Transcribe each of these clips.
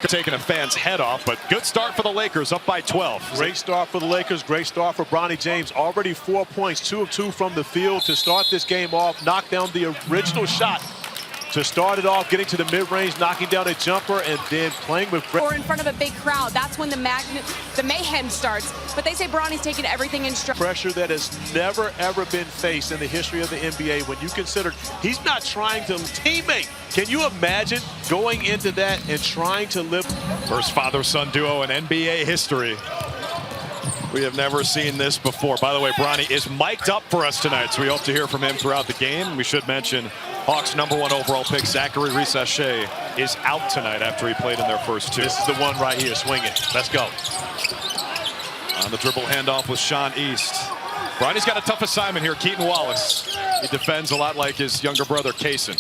Taking a fan's head off, but good start for the Lakers, up by 12. Great start for the Lakers, great start for Bronny James. Already 4 points, 2 of 2 from the field to start this game off. Knocked down the original shot to start it off, getting to the mid-range, knocking down a jumper, and then playing with... Or in front of a big crowd. That's when the mayhem starts. But they say Bronny's taking everything in stride. Pressure that has never, ever been faced in the history of the NBA. When you consider he's not trying to teammate. Can you imagine going into that and trying to live? First father-son duo in NBA history. We have never seen this before. By the way, Bronny is mic'd up for us tonight, so we hope to hear from him throughout the game. We should mention Hawks' #1 overall pick, Zachary Risacher, is out tonight after he played in their first two. This is the one right here. Swing it. Let's go. On the dribble handoff with Sean East. Bronny's got a tough assignment here. Keaton Wallace. He defends a lot like his younger brother, Kaysen.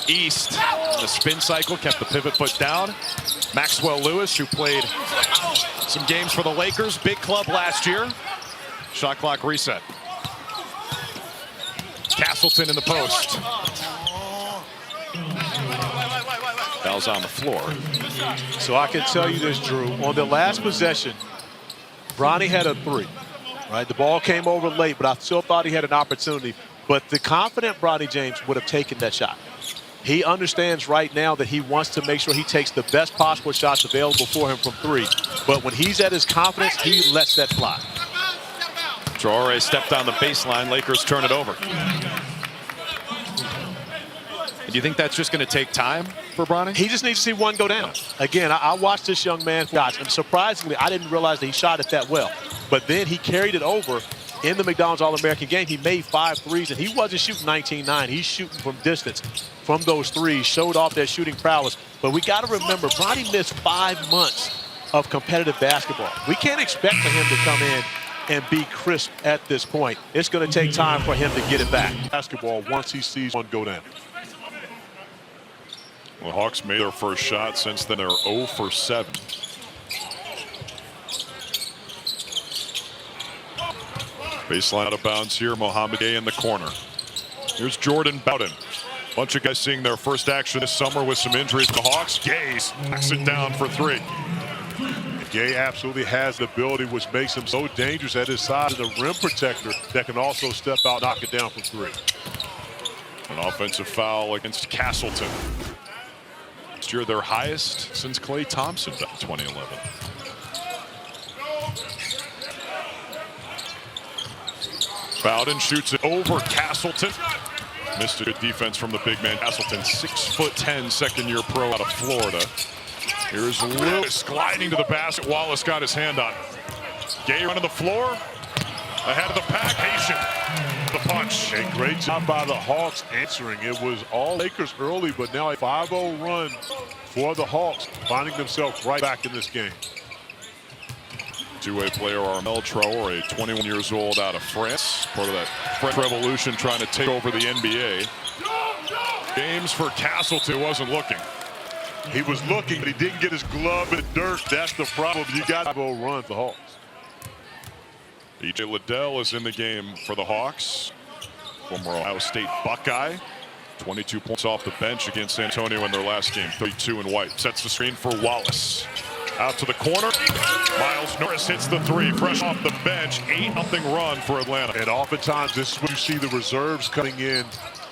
East, the spin cycle, kept the pivot foot down. Maxwell Lewis, who played some games for the Lakers, big club last year. Shot clock reset. Castleton in the post. Foul's on the floor. So I can tell you this, Drew. On the last possession, Bronny had a three. Right, the ball came over late, but I still thought he had an opportunity. But the confident Bronny James would have taken that shot. He understands right now that he wants to make sure he takes the best possible shots available for him from three. But when he's at his confidence, he lets that fly. Traore stepped on the baseline. Lakers turn it over. Do you think that's just going to take time for Bronny? He just needs to see one go down. Again, I watched this young man shots, and surprisingly, I didn't realize that he shot it that well. But then he carried it over in the McDonald's All-American game. He made 5 threes, and he wasn't shooting 19-9. He's shooting from distance from those threes, showed off that shooting prowess. But we got to remember, Bronny missed 5 months of competitive basketball. We can't expect for him to come in and be crisp at this point. It's going to take time for him to get it back. Basketball once he sees one go down. Well, Hawks made their first shot. Since then, they're 0 for 7. Baseline out of bounds here. Mohamed Gay in the corner. Here's Jordan Bowden. Bunch of guys seeing their first action this summer with some injuries. The Hawks. Gay knocks it down for 3. Gay absolutely has the ability, which makes him so dangerous at his size, and a rim protector that can also step out, knock it down for 3. An offensive foul against Castleton. Last year, their highest since Klay Thompson in 2011. Bowden shoots it over Castleton. Missed a good defense from the big man. Castleton, 6'10", second-year pro out of Florida. Here's Lewis gliding to the basket. Wallace got his hand on. Gay running the floor. Ahead of the pack. Haitian. The punch. A great job by the Hawks answering. It was all Lakers early, but now a 5-0 run for the Hawks, finding themselves right back in this game. Two-way player Armel Traore, 21 years old, out of France. Part of that French Revolution trying to take over the NBA. James for Castleton wasn't looking. He was looking, but he didn't get his glove in the dirt. That's the problem. You got to go run the Hawks. E.J. Liddell is in the game for the Hawks. Former Ohio State Buckeye. 22 points off the bench against San Antonio in their last game. 32 in white. Sets the screen for Wallace. Out to the corner. Miles Norris hits the 3. Fresh off the bench. 8-0 run for Atlanta. And oftentimes this is when you see the reserves coming in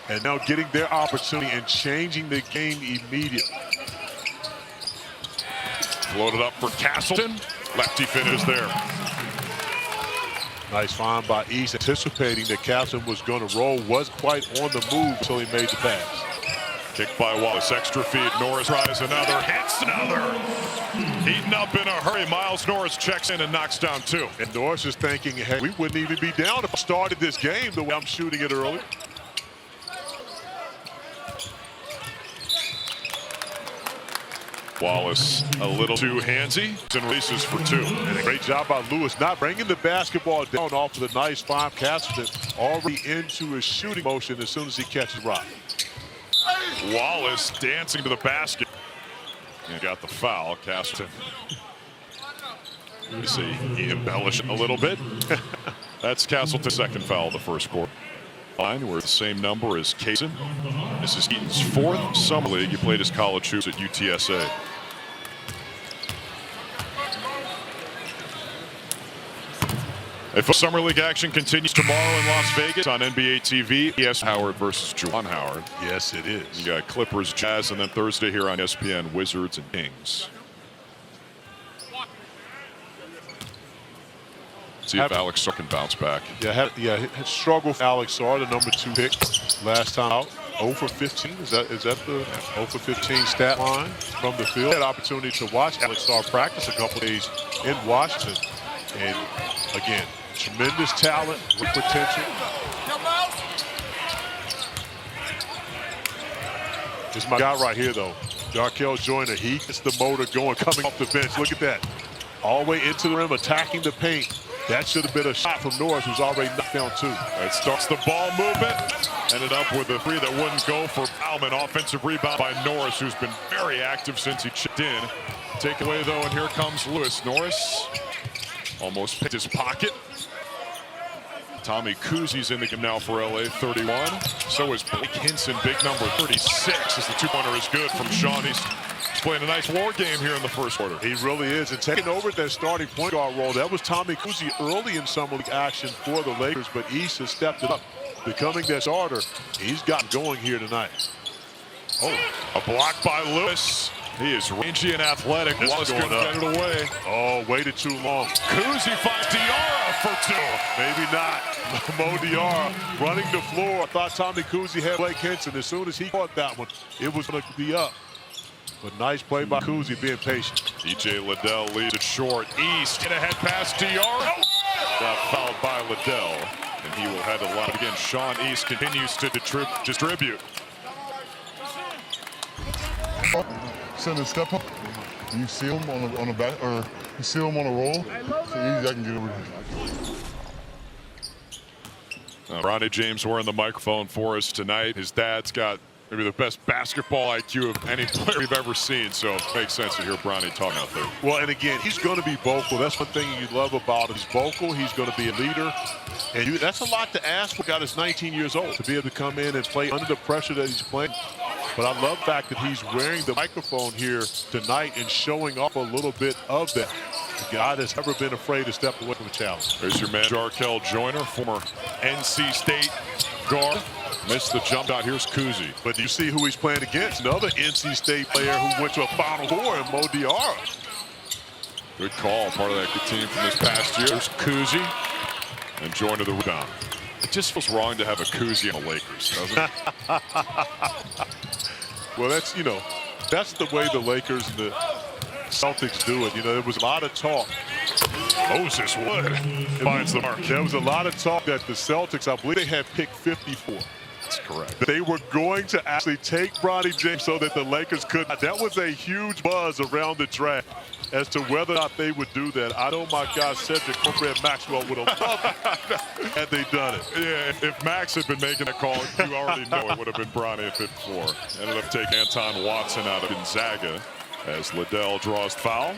and now getting their opportunity and changing the game immediately. Floated up for Castleton. Lefty finish there. Nice find by East, anticipating that Castleton was going to roll. Wasn't quite on the move until he made the pass. Kicked by Wallace. Extra feed. Norris tries another. Hits another. Heating up in a hurry. Miles Norris checks in and knocks down 2. And Norris is thinking, hey, we wouldn't even be down if I started this game the way I'm shooting it early. Wallace a little too handsy and releases for 2. And a great job by Lewis not bringing the basketball down off of the nice 5. Castleton already into his shooting motion as soon as he catches rock. Wallace dancing to the basket. And got the foul. Castleton. You see, he embellished a little bit. That's Castleton's second foul of the first quarter. Line, we're the same number as Kaysen. This is Eaton's 4th summer league. He played his college hoops at UTSA. If Summer League action continues tomorrow in Las Vegas on NBA TV, yes, Howard versus Juwan Howard. Yes, it is. You got Clippers, Jazz, and then Thursday here on ESPN, Wizards and Kings. See if Alex Sarr can bounce back. Had struggled for Alex Sarr, the number 2 pick last time out. 0 for 15. Is that the 0 for 15 stat line from the field? Had opportunity to watch Alex Sarr practice a couple days in Washington, and again, tremendous talent, with potential. This is my guy right here, though. Jarkel Joyner. He gets the motor going, coming off the bench. Look at that, all the way into the rim, attacking the paint. That should have been a shot from Norris, who's already knocked down 2. It starts the ball movement. Ended up with a 3 that wouldn't go for Bauman. Offensive rebound by Norris, who's been very active since he chipped in. Take away, though, and here comes Lewis. Norris almost picked his pocket. Tommy Kuzi's in the game now for LA, 31. So is Blake Hinson, big number 36, as the 2-pointer is good from Sean. He's playing a nice war game here in the first quarter. He really is, and taking over that starting point guard role. That was Tommy Kuzi early in summer league action for the Lakers, but East has stepped it up, becoming that starter. He's got going here tonight. Oh, a block by Lewis. He is rangy and athletic. Wallace couldn't get it away. Oh, waited too long. Kuzi finds Diarra for 2. Maybe not. Mo Diarra running the floor. I thought Tommy Kuzi had Blake Hinson. As soon as he caught that one, it was going to be up. But nice play by Kuzi, being patient. E.J. Liddell leads it short. East, get ahead past Diarra. Got fouled by Liddell, and he will head to the line again. Sean East continues to distribute. Send a step up. You see him on the back, or you see him on a roll. So easy, I can get over here. Ronnie James wearing the microphone for us tonight. His dad's got maybe the best basketball IQ of any player we've ever seen, so it makes sense to hear Bronny talk out there. Well, and again, he's going to be vocal. That's one thing you love about him. He's vocal. He's going to be a leader. And that's a lot to ask for a guy that's 19 years old, to be able to come in and play under the pressure that he's playing. But I love the fact that he's wearing the microphone here tonight and showing off a little bit of that. The guy that's never been afraid to step away from a challenge. There's your man, Jarkel Joyner, former NC State guard. Missed the jump out. Here's Kuzi. But you see who he's playing against. Another NC State player who went to a Final Four in Mo Diarra. Good call. Part of that good team from this past year. There's Kuzi and Joyner the rebound. It just feels wrong to have a Kuzi on the Lakers, doesn't it? Well, that's, that's the way the Lakers and the Celtics do it. There was a lot of talk. Moses Wood finds the mark. There was a lot of talk that the Celtics, I believe they had picked 54. That's correct. They were going to actually take Bronny James so that the Lakers could. That was a huge buzz around the draft as to whether or not they would do that. I know my guy Cedric Corporate Maxwell would have loved it had they done it. Yeah, if Max had been making that call, you already know it would have been Bronny at 54. Ended up taking Anton Watson out of Gonzaga as Liddell draws foul.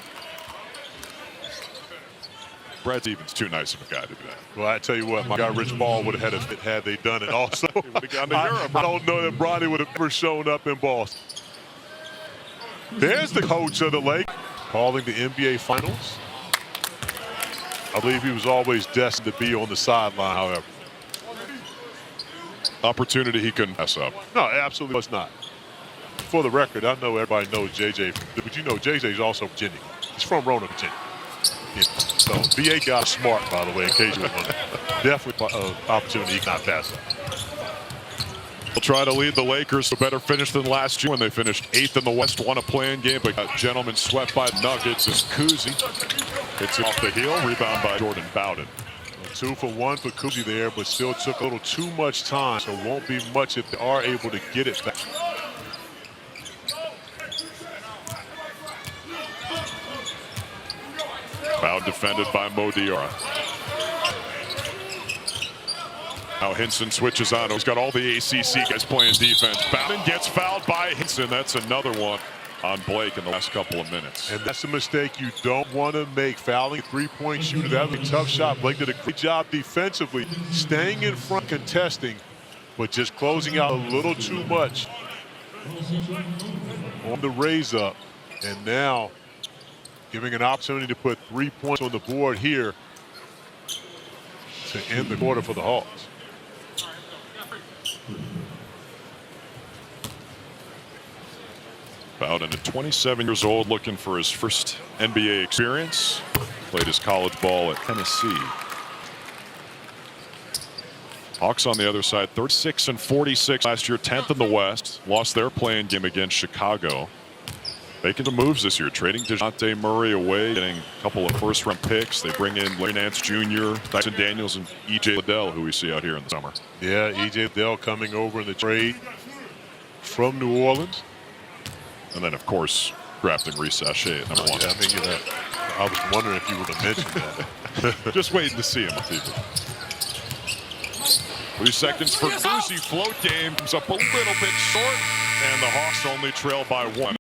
Brad Stevens too nice of a guy to do that. Well, I tell you what, my guy Rich Ball would have had a fit had they done it. Also, he would have gone to Europe. I don't know that Bronny would have ever shown up in Boston. There's the coach of the Lake calling the NBA Finals. I believe he was always destined to be on the sideline, however. Opportunity he couldn't pass up. No, absolutely was not. For the record, I know everybody knows JJ, but JJ is also Virginia. He's from Roanoke, Virginia. So VA got smart, by the way, in case you were definitely an opportunity he cannot pass up. We'll try to lead the Lakers to a better finish than last year when they finished 8th in the West, won a play-in game, but got gentlemen swept by Nuggets as Kuzi hits it off the heel, rebound by Jordan Bowden. 2 for 1 for Kuzi there, but still took a little too much time, so won't be much if they are able to get it back. Foul defended by Mo Diarra. Now Hinson switches on. He's got all the ACC guys playing defense. Bowden gets fouled by Hinson. That's another one on Blake in the last couple of minutes. And that's a mistake you don't want to make. Fouling a three-point shooter, that was a tough shot. Blake did a great job defensively, staying in front, contesting, but just closing out a little too much on the raise up. And now giving an opportunity to put 3 points on the board here. to end the quarter for the Hawks. Bowden at 27 years old, looking for his first NBA experience. Played his college ball at Tennessee. Hawks on the other side, 36 and 46 last year, 10th in the West. Lost their playing game against Chicago. Making some moves this year, trading DeJounte Murray away, getting a couple of first-round picks. They bring in Larry Nance Jr., Dyson Daniels, and E.J. Liddell, who we see out here in the summer. Yeah, E.J. Liddell coming over in the trade from New Orleans. And then, of course, drafting Reece Shea at number 1. Yeah, I think that. I was wondering if you would have mentioned that. Just waiting to see him on TV. 3 seconds for Boozy. Float game comes up a little bit short, and the Hawks only trail by 1.